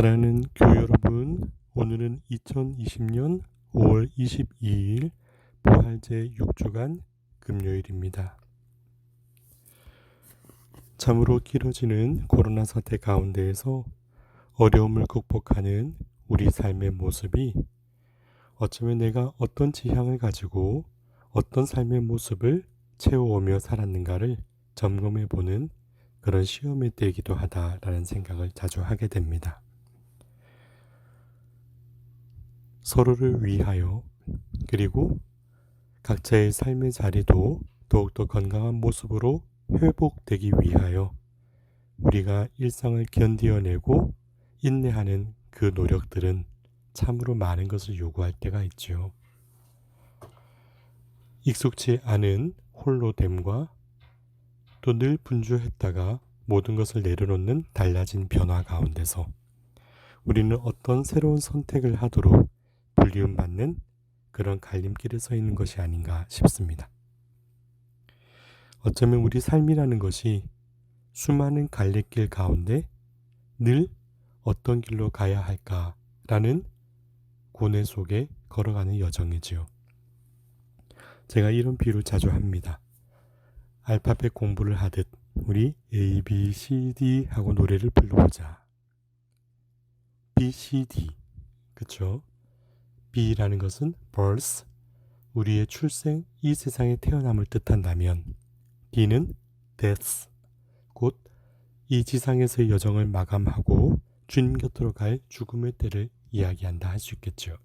사랑하는 교회 여러분, 오늘은 2020년 5월 22일 부활제 6주간 금요일입니다. 참으로 길어지는 코로나 사태 가운데에서 어려움을 극복하는 우리 삶의 모습이 어쩌면 내가 어떤 지향을 가지고 어떤 삶의 모습을 채워오며 살았는가를 점검해보는 그런 시험의 때이기도 하다라는 생각을 자주 하게 됩니다. 서로를 위하여 그리고 각자의 삶의 자리도 더욱더 건강한 모습으로 회복되기 위하여 우리가 일상을 견디어내고 인내하는 그 노력들은 참으로 많은 것을 요구할 때가 있죠. 익숙치 않은 홀로됨과 또 늘 분주했다가 모든 것을 내려놓는 달라진 변화 가운데서 우리는 어떤 새로운 선택을 하도록 불리움받는 그런 갈림길에 서 있는 것이 아닌가 싶습니다. 어쩌면 우리 삶이라는 것이 수많은 갈림길 가운데 늘 어떤 길로 가야 할까라는 고뇌 속에 걸어가는 여정이지요. 제가 이런 비유를 자주 합니다. 알파벳 공부를 하듯 우리 A, B, C, D 하고 노래를 불러보자. B, C, D. 그쵸? B라는 것은 birth, 우리의 출생, 이 세상에 태어남을 뜻한다면 D는 death, 곧 이 지상에서의 여정을 마감하고 주님 곁으로 갈 죽음의 때를 이야기한다 할 수 있겠죠.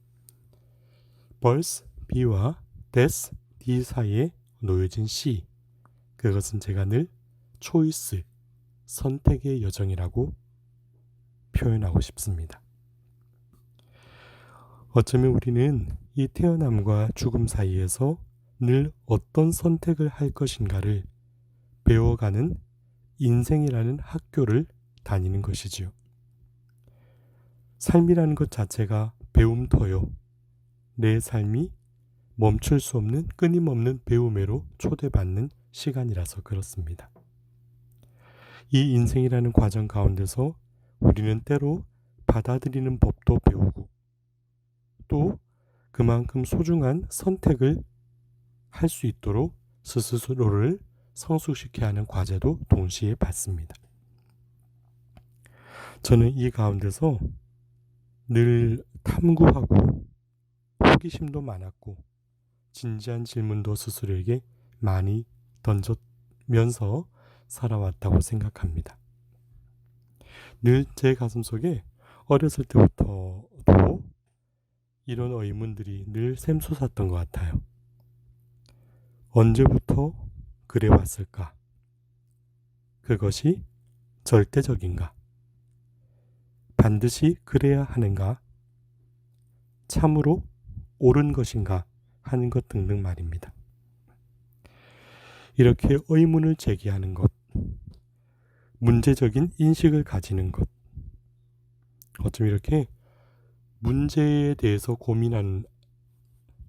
birth, B와 death, D 사이에 놓여진 C, 그것은 제가 늘 초이스, 선택의 여정이라고 표현하고 싶습니다. 어쩌면 우리는 이 태어남과 죽음 사이에서 늘 어떤 선택을 할 것인가를 배워가는 인생이라는 학교를 다니는 것이지요. 삶이라는 것 자체가 배움터요. 내 삶이 멈출 수 없는 끊임없는 배움회로 초대받는 시간이라서 그렇습니다. 이 인생이라는 과정 가운데서 우리는 때로 받아들이는 법도 배우고 또 그만큼 소중한 선택을 할 수 있도록 스스로를 성숙시켜야 하는 과제도 동시에 받습니다. 저는 이 가운데서 늘 탐구하고 호기심도 많았고 진지한 질문도 스스로에게 많이 던져면서 살아왔다고 생각합니다. 늘 제 가슴속에 어렸을 때부터도 이런 의문들이 늘 샘솟았던 것 같아요. 언제부터 그래 왔을까? 그것이 절대적인가? 반드시 그래야 하는가? 참으로 옳은 것인가? 하는 것 등등 말입니다. 이렇게 의문을 제기하는 것, 문제적인 인식을 가지는 것, 어쩜 이렇게 문제에 대해서 고민하는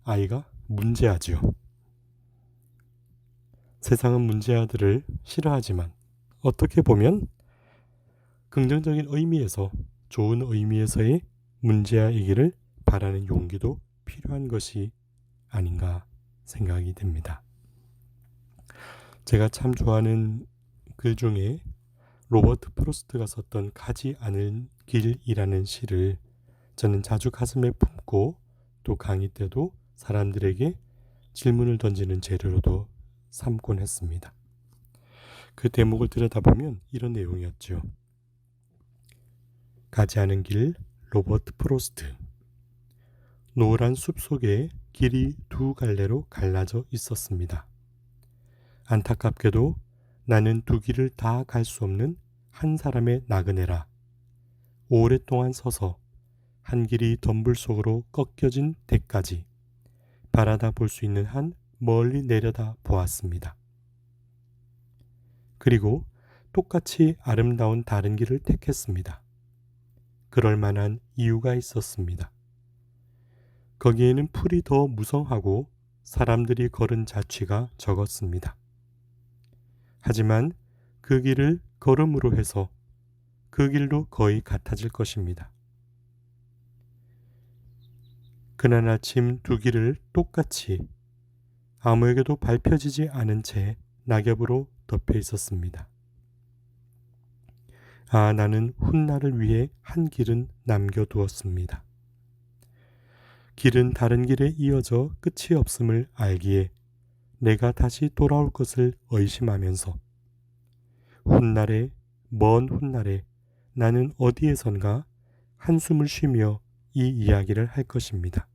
아이가 문제아지요. 세상은 문제아들을 싫어하지만 어떻게 보면 긍정적인 의미에서 좋은 의미에서의 문제아이기를 바라는 용기도 필요한 것이 아닌가 생각이 됩니다. 제가 참 좋아하는 글 중에 로버트 프로스트가 썼던 가지 않을 길이라는 시를 저는 자주 가슴에 품고 또 강의 때도 사람들에게 질문을 던지는 재료로도 삼곤 했습니다. 그 대목을 들여다보면 이런 내용이었죠. 가지 않은 길, 로버트 프로스트. 노란 숲 속에 길이 두 갈래로 갈라져 있었습니다. 안타깝게도 나는 두 길을 다 갈 수 없는 한 사람의 나그네라. 오랫동안 서서 한 길이 덤불 속으로 꺾여진 데까지 바라다 볼 수 있는 한 멀리 내려다 보았습니다. 그리고 똑같이 아름다운 다른 길을 택했습니다. 그럴 만한 이유가 있었습니다. 거기에는 풀이 더 무성하고 사람들이 걸은 자취가 적었습니다. 하지만 그 길을 걸음으로 해서 그 길도 거의 같아질 것입니다. 그날 아침 두 길을 똑같이 아무에게도 밟혀지지 않은 채 낙엽으로 덮여 있었습니다. 아, 나는 훗날을 위해 한 길은 남겨두었습니다. 길은 다른 길에 이어져 끝이 없음을 알기에 내가 다시 돌아올 것을 의심하면서 훗날에, 먼 훗날에 나는 어디에선가 한숨을 쉬며 이 이야기를 할 것입니다.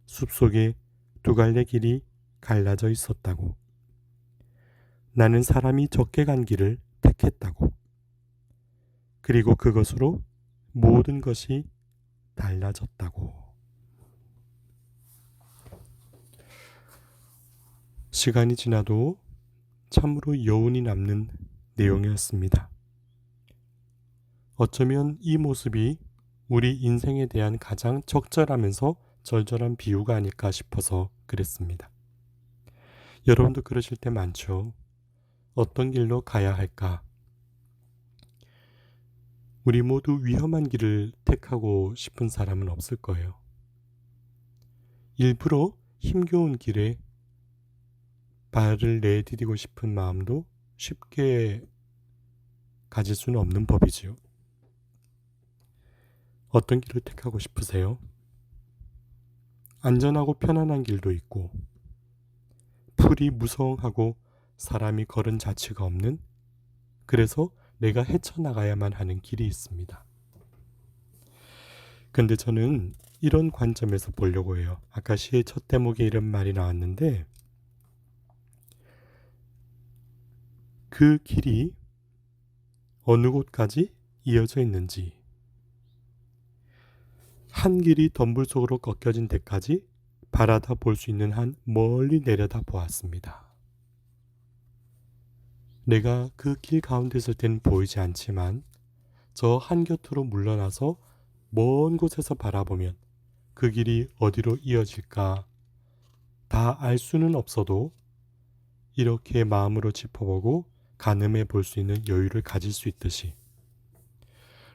숲속에 두 갈래 길이 갈라져 있었다고. 나는 사람이 적게 간 길을 택했다고. 그리고 그것으로 모든 것이 달라졌다고. 시간이 지나도 참으로 여운이 남는 내용이었습니다. 어쩌면 이 모습이 우리 인생에 대한 가장 적절하면서 절절한 비유가 아닐까 싶어서 그랬습니다. 여러분도 그러실 때 많죠. 어떤 길로 가야 할까? 우리 모두 위험한 길을 택하고 싶은 사람은 없을 거예요. 일부러 힘겨운 길에 발을 내디디고 싶은 마음도 쉽게 가질 수는 없는 법이지요. 어떤 길을 택하고 싶으세요? 안전하고 편안한 길도 있고, 풀이 무성하고 사람이 걸은 자취가 없는, 그래서 내가 헤쳐나가야만 하는 길이 있습니다. 근데 저는 이런 관점에서 보려고 해요. 아까 시의 첫 대목에 이런 말이 나왔는데, 그 길이 어느 곳까지 이어져 있는지, 한 길이 덤불 속으로 꺾여진 데까지 바라다 볼 수 있는 한 멀리 내려다 보았습니다. 내가 그 길 가운데 있을 땐 보이지 않지만 저 한곁으로 물러나서 먼 곳에서 바라보면 그 길이 어디로 이어질까 다 알 수는 없어도 이렇게 마음으로 짚어보고 가늠해 볼 수 있는 여유를 가질 수 있듯이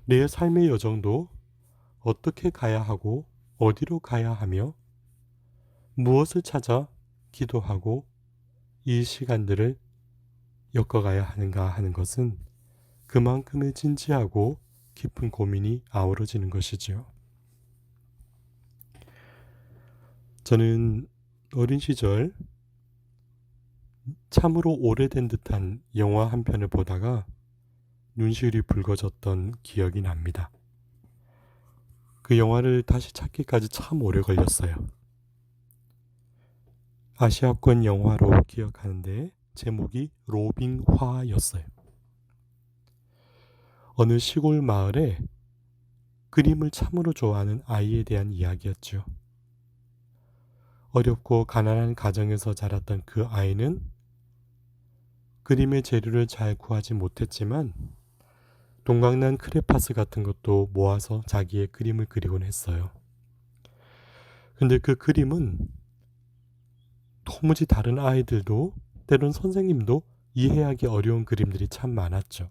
내 삶의 여정도 어떻게 가야 하고 어디로 가야 하며 무엇을 찾아 기도하고 이 시간들을 엮어가야 하는가 하는 것은 그만큼의 진지하고 깊은 고민이 아우러지는 것이지요. 저는 어린 시절 참으로 오래된 듯한 영화 한 편을 보다가 눈시울이 붉어졌던 기억이 납니다. 그 영화를 다시 찾기까지 참 오래 걸렸어요. 아시아권 영화로 기억하는데 제목이 로빙화였어요. 어느 시골 마을에 그림을 참으로 좋아하는 아이에 대한 이야기였죠. 어렵고 가난한 가정에서 자랐던 그 아이는 그림의 재료를 잘 구하지 못했지만 동강난 크레파스 같은 것도 모아서 자기의 그림을 그리곤 했어요. 근데 그 그림은 도무지 다른 아이들도 때론 선생님도 이해하기 어려운 그림들이 참 많았죠.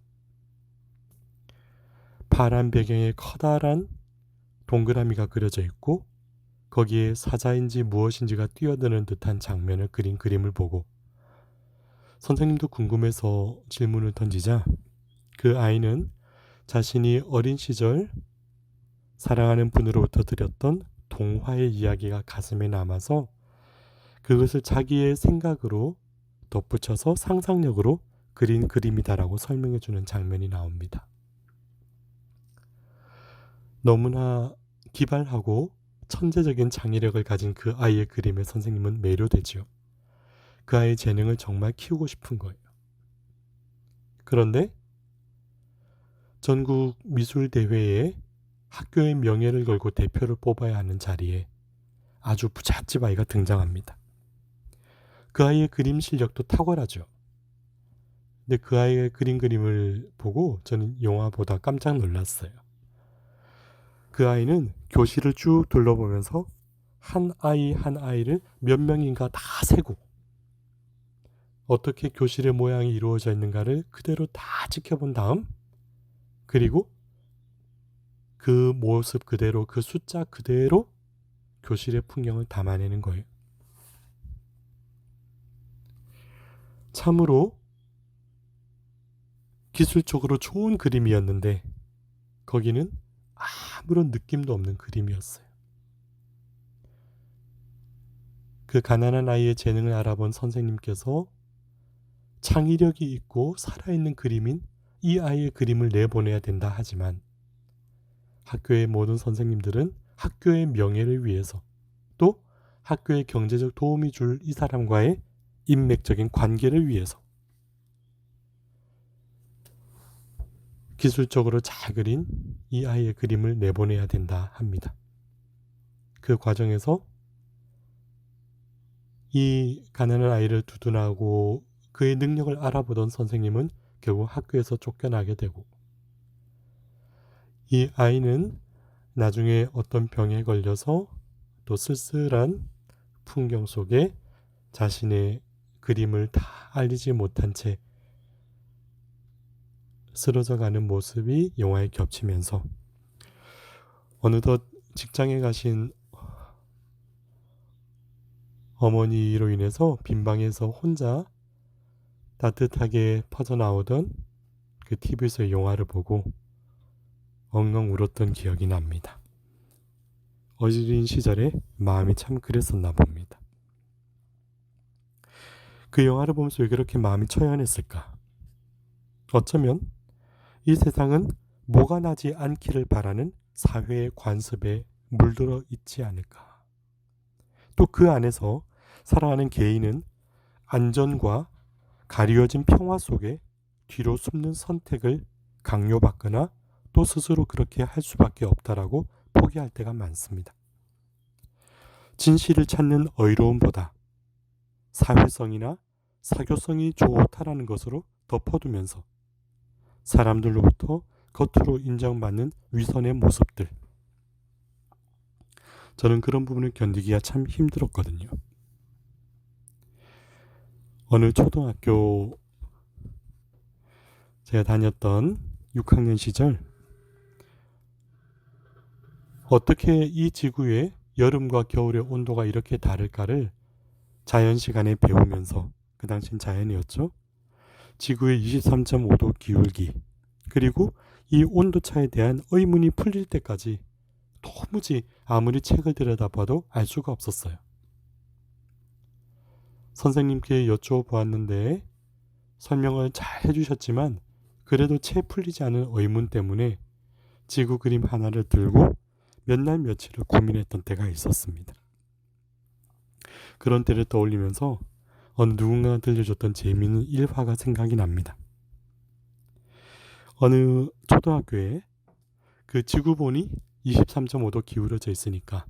파란 배경에 커다란 동그라미가 그려져 있고 거기에 사자인지 무엇인지가 뛰어드는 듯한 장면을 그린 그림을 보고 선생님도 궁금해서 질문을 던지자 그 아이는 자신이 어린 시절 사랑하는 분으로부터 들었던 동화의 이야기가 가슴에 남아서 그것을 자기의 생각으로 덧붙여서 상상력으로 그린 그림이다라고 설명해주는 장면이 나옵니다. 너무나 기발하고 천재적인 창의력을 가진 그 아이의 그림에 선생님은 매료되지요. 그 아이의 재능을 정말 키우고 싶은 거예요. 그런데 전국 미술대회에 학교의 명예를 걸고 대표를 뽑아야 하는 자리에 아주 부잣집 아이가 등장합니다. 그 아이의 그림 실력도 탁월하죠. 근데 그 아이의 그린 그림을 보고 저는 영화 보다 깜짝 놀랐어요. 그 아이는 교실을 쭉 둘러보면서 한 아이 한 아이를 몇 명인가 다 세고 어떻게 교실의 모양이 이루어져 있는가를 그대로 다 지켜본 다음 그리고 그 모습 그대로 그 숫자 그대로 교실의 풍경을 담아내는 거예요. 참으로 기술적으로 좋은 그림이었는데 거기는 아무런 느낌도 없는 그림이었어요. 그 가난한 아이의 재능을 알아본 선생님께서 창의력이 있고 살아있는 그림인 이 아이의 그림을 내보내야 된다 하지만 학교의 모든 선생님들은 학교의 명예를 위해서 또 학교에 경제적 도움이 줄 이 사람과의 인맥적인 관계를 위해서 기술적으로 잘 그린 이 아이의 그림을 내보내야 된다 합니다. 그 과정에서 이 가난한 아이를 두둔하고 그의 능력을 알아보던 선생님은 결국 학교에서 쫓겨나게 되고 이 아이는 나중에 어떤 병에 걸려서 또 쓸쓸한 풍경 속에 자신의 그림을 다 알리지 못한 채 쓰러져가는 모습이 영화에 겹치면서 어느덧 직장에 가신 어머니로 인해서 빈방에서 혼자 따뜻하게 퍼져나오던 그 TV에서의 영화를 보고 엉엉 울었던 기억이 납니다. 어린 시절에 마음이 참 그랬었나 봅니다. 그 영화를 보면서 왜 그렇게 마음이 처연했을까? 어쩌면 이 세상은 뭐가 나지 않기를 바라는 사회의 관습에 물들어 있지 않을까? 또 그 안에서 살아가는 개인은 안전과 가리워진 평화 속에 뒤로 숨는 선택을 강요받거나 또 스스로 그렇게 할 수밖에 없다라고 포기할 때가 많습니다. 진실을 찾는 어이로움보다 사회성이나 사교성이 좋다라는 것으로 덮어두면서 사람들로부터 겉으로 인정받는 위선의 모습들, 저는 그런 부분을 견디기가 참 힘들었거든요. 어느 초등학교 제가 다녔던 6학년 시절 어떻게 이 지구의 여름과 겨울의 온도가 이렇게 다를까를 자연 시간에 배우면서, 그 당시엔 자연이었죠. 지구의 23.5도 기울기, 그리고 이 온도차에 대한 의문이 풀릴 때까지 도무지 아무리 책을 들여다봐도 알 수가 없었어요. 선생님께 여쭤보았는데 설명을 잘 해주셨지만 그래도 채 풀리지 않은 의문 때문에 지구 그림 하나를 들고 몇 날 며칠을 고민했던 때가 있었습니다. 그런 때를 떠올리면서 어느 누군가가 들려줬던 재미있는 일화가 생각이 납니다. 어느 초등학교에 그 지구본이 23.5도 기울어져 있으니까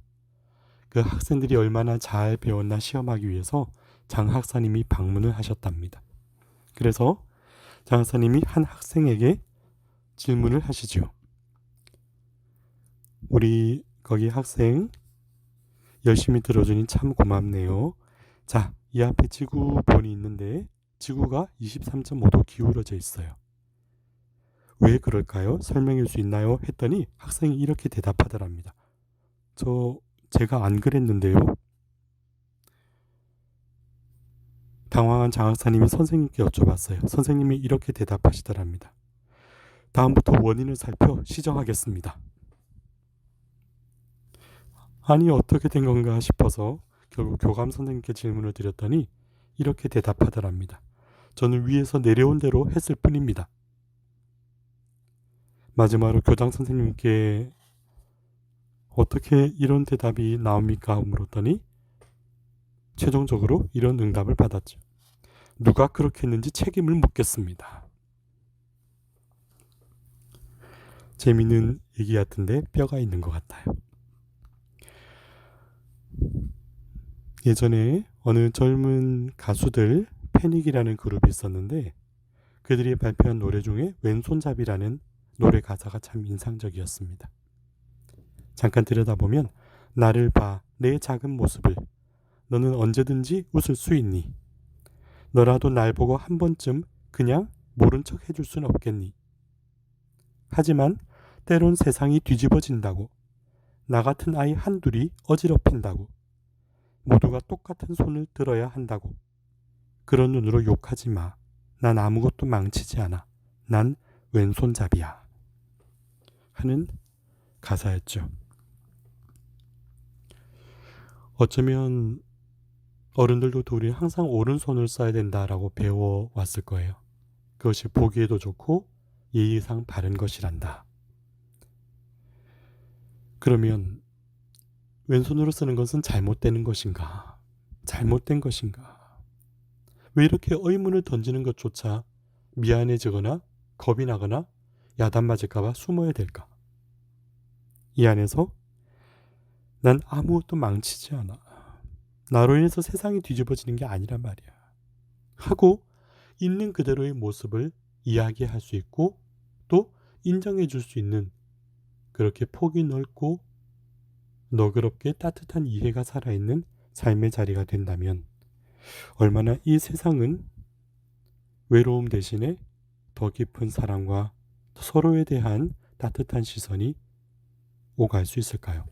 그 학생들이 얼마나 잘 배웠나 시험하기 위해서 장학사님이 방문을 하셨답니다. 그래서 장학사님이 한 학생에게 질문을 하시죠. 우리 거기 학생 열심히 들어주니 참 고맙네요. 자, 이 앞에 지구본이 있는데 지구가 23.5도 기울어져 있어요. 왜 그럴까요? 설명할 수 있나요? 했더니 학생이 이렇게 대답하더랍니다. 제가 안 그랬는데요. 당황한 장학사님이 선생님께 여쭤봤어요. 선생님이 이렇게 대답하시더랍니다. 다음부터 원인을 살펴 시정하겠습니다. 아니 어떻게 된 건가 싶어서 결국 교감 선생님께 질문을 드렸더니 이렇게 대답하더랍니다. 저는 위에서 내려온 대로 했을 뿐입니다. 마지막으로 교장 선생님께 어떻게 이런 대답이 나옵니까? 물었더니 최종적으로 이런 응답을 받았죠. 누가 그렇게 했는지 책임을 묻겠습니다. 재미있는 얘기 같은데 뼈가 있는 것 같아요. 예전에 어느 젊은 가수들 패닉이라는 그룹이 있었는데 그들이 발표한 노래 중에 왼손잡이라는 노래 가사가 참 인상적이었습니다. 잠깐 들여다보면 나를 봐, 내 작은 모습을. 너는 언제든지 웃을 수 있니? 너라도 날 보고 한 번쯤 그냥 모른 척 해줄 순 없겠니? 하지만 때론 세상이 뒤집어진다고 나 같은 아이 한둘이 어지럽힌다고, 모두가 똑같은 손을 들어야 한다고, 그런 눈으로 욕하지 마. 난 아무것도 망치지 않아. 난 왼손잡이야. 하는 가사였죠. 어쩌면 어른들도 우리 항상 오른손을 써야 된다라고 배워왔을 거예요. 그것이 보기에도 좋고 예의상 바른 것이란다. 그러면 왼손으로 쓰는 것은 잘못되는 것인가? 잘못된 것인가? 왜 이렇게 의문을 던지는 것조차 미안해지거나 겁이 나거나 야단 맞을까봐 숨어야 될까? 이 안에서 난 아무것도 망치지 않아. 나로 인해서 세상이 뒤집어지는 게 아니란 말이야. 하고 있는 그대로의 모습을 이야기할 수 있고 또 인정해 줄 수 있는, 그렇게 폭이 넓고 너그럽게 따뜻한 이해가 살아있는 삶의 자리가 된다면 얼마나 이 세상은 외로움 대신에 더 깊은 사랑과 서로에 대한 따뜻한 시선이 오갈 수 있을까요?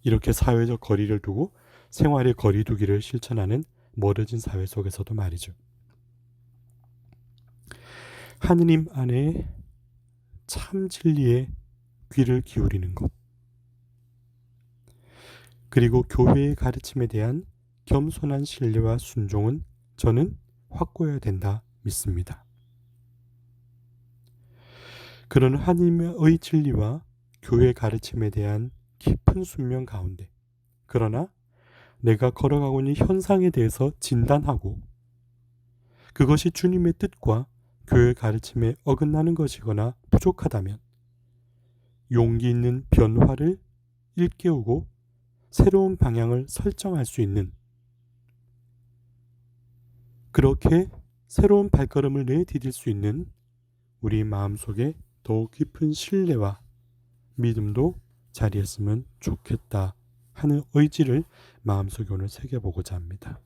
이렇게 사회적 거리를 두고 생활의 거리두기를 실천하는 멀어진 사회 속에서도 말이죠. 하느님 안에 참 진리에 귀를 기울이는 것, 그리고 교회의 가르침에 대한 겸손한 신뢰와 순종은 저는 확고해야 된다 믿습니다. 그런 하나님의 진리와 교회 가르침에 대한 깊은 순명 가운데, 그러나 내가 걸어가고 있는 현상에 대해서 진단하고 그것이 주님의 뜻과 교회 가르침에 어긋나는 것이거나 부족하다면 용기 있는 변화를 일깨우고 새로운 방향을 설정할 수 있는, 그렇게 새로운 발걸음을 내디딜 수 있는 우리 마음속에 더욱 깊은 신뢰와 믿음도 자리했으면 좋겠다 하는 의지를 마음속에 오늘 새겨보고자 합니다.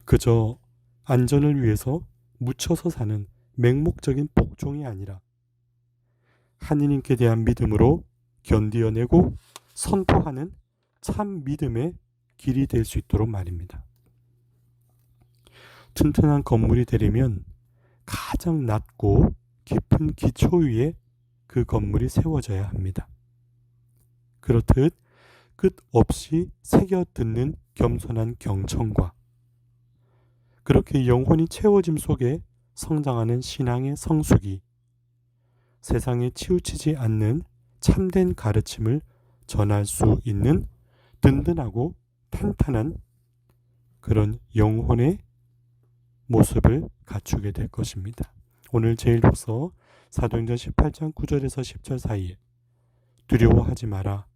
그저 안전을 위해서 묻혀서 사는 맹목적인 복종이 아니라 하느님께 대한 믿음으로 견디어내고 선포하는 참 믿음의 길이 될 수 있도록 말입니다. 튼튼한 건물이 되려면 가장 낮고 깊은 기초 위에 그 건물이 세워져야 합니다. 그렇듯 끝없이 새겨듣는 겸손한 경청과 그렇게 영혼이 채워짐 속에 성장하는 신앙의 성숙이 세상에 치우치지 않는 참된 가르침을 전할 수 있는 든든하고 탄탄한 그런 영혼의 모습을 갖추게 될 것입니다. 오늘 제1독서 사도행전 18장 9절에서 10절 사이에 두려워하지 마라.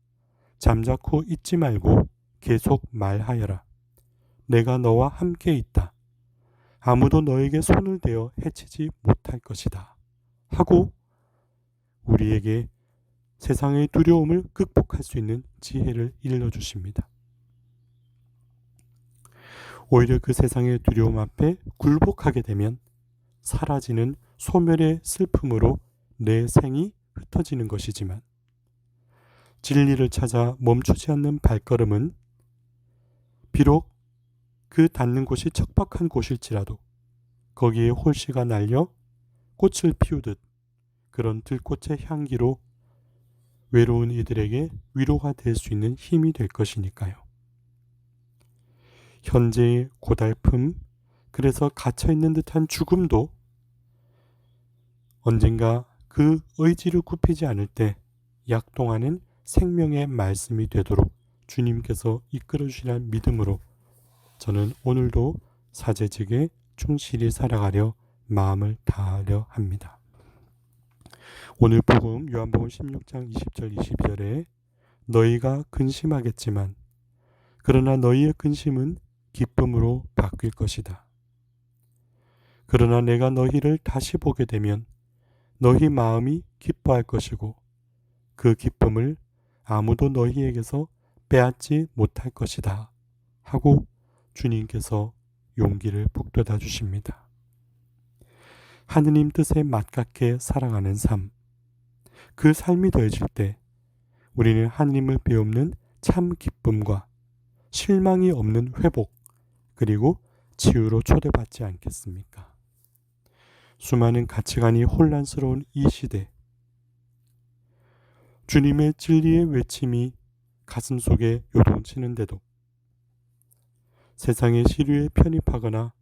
잠자코 잊지 말고 계속 말하여라. 내가 너와 함께 있다. 아무도 너에게 손을 대어 해치지 못할 것이다. 하고 우리에게 세상의 두려움을 극복할 수 있는 지혜를 일러주십니다. 오히려 그 세상의 두려움 앞에 굴복하게 되면 사라지는 소멸의 슬픔으로 내 생이 흩어지는 것이지만 진리를 찾아 멈추지 않는 발걸음은 비록 그 닿는 곳이 척박한 곳일지라도 거기에 홀씨가 날려 꽃을 피우듯 그런 들꽃의 향기로 외로운 이들에게 위로가 될 수 있는 힘이 될 것이니까요. 현재의 고달픔, 그래서 갇혀있는 듯한 죽음도 언젠가 그 의지를 굽히지 않을 때 약동하는 생명의 말씀이 되도록 주님께서 이끌어 주시는 믿음으로 저는 오늘도 사제직에 충실히 살아가려 마음을 다하려 합니다. 오늘 복음 요한복음 16장 20절 22절에 너희가 근심하겠지만 그러나 너희의 근심은 기쁨으로 바뀔 것이다. 그러나 내가 너희를 다시 보게 되면 너희 마음이 기뻐할 것이고 그 기쁨을 아무도 너희에게서 빼앗지 못할 것이다. 하고 주님께서 용기를 북돋아 주십니다. 하느님 뜻에 맞게 살아가는 삶, 그 삶이 더해질 때 우리는 하나님을 배우는 참 기쁨과 실망이 없는 회복, 그리고 치유로 초대받지 않겠습니까? 수많은 가치관이 혼란스러운 이 시대, 주님의 진리의 외침이 가슴 속에 요동치는데도 세상의 시류에 편입하거나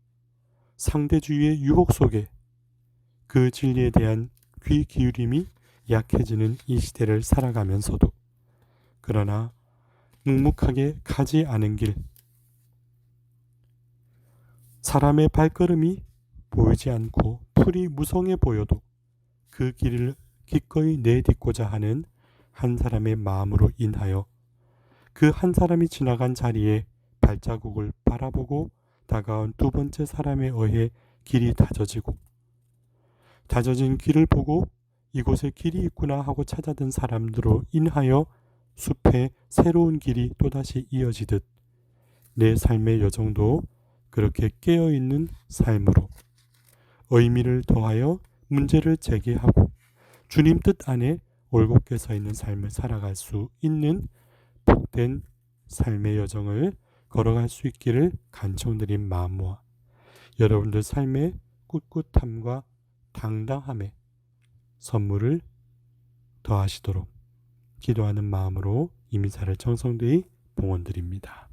상대주의의 유혹 속에 그 진리에 대한 귀 기울임이 약해지는 이 시대를 살아가면서도, 그러나 묵묵하게 가지 않은 길, 사람의 발걸음이 보이지 않고 풀이 무성해 보여도 그 길을 기꺼이 내딛고자 하는 한 사람의 마음으로 인하여 그 한 사람이 지나간 자리에 발자국을 바라보고 다가온 두 번째 사람에 의해 길이 다져지고, 다져진 길을 보고 이곳에 길이 있구나 하고 찾아든 사람들로 인하여 숲에 새로운 길이 또다시 이어지듯 내 삶의 여정도 그렇게 깨어있는 삶으로 의미를 더하여 문제를 제기하고 주님 뜻 안에 올곧게 서 있는 삶을 살아갈 수 있는 복된 삶의 여정을 걸어갈 수 있기를 간청드린 마음과 여러분들 삶의 꿋꿋함과 당당함에 선물을 더하시도록 기도하는 마음으로 이미사를 정성되이 봉헌드립니다.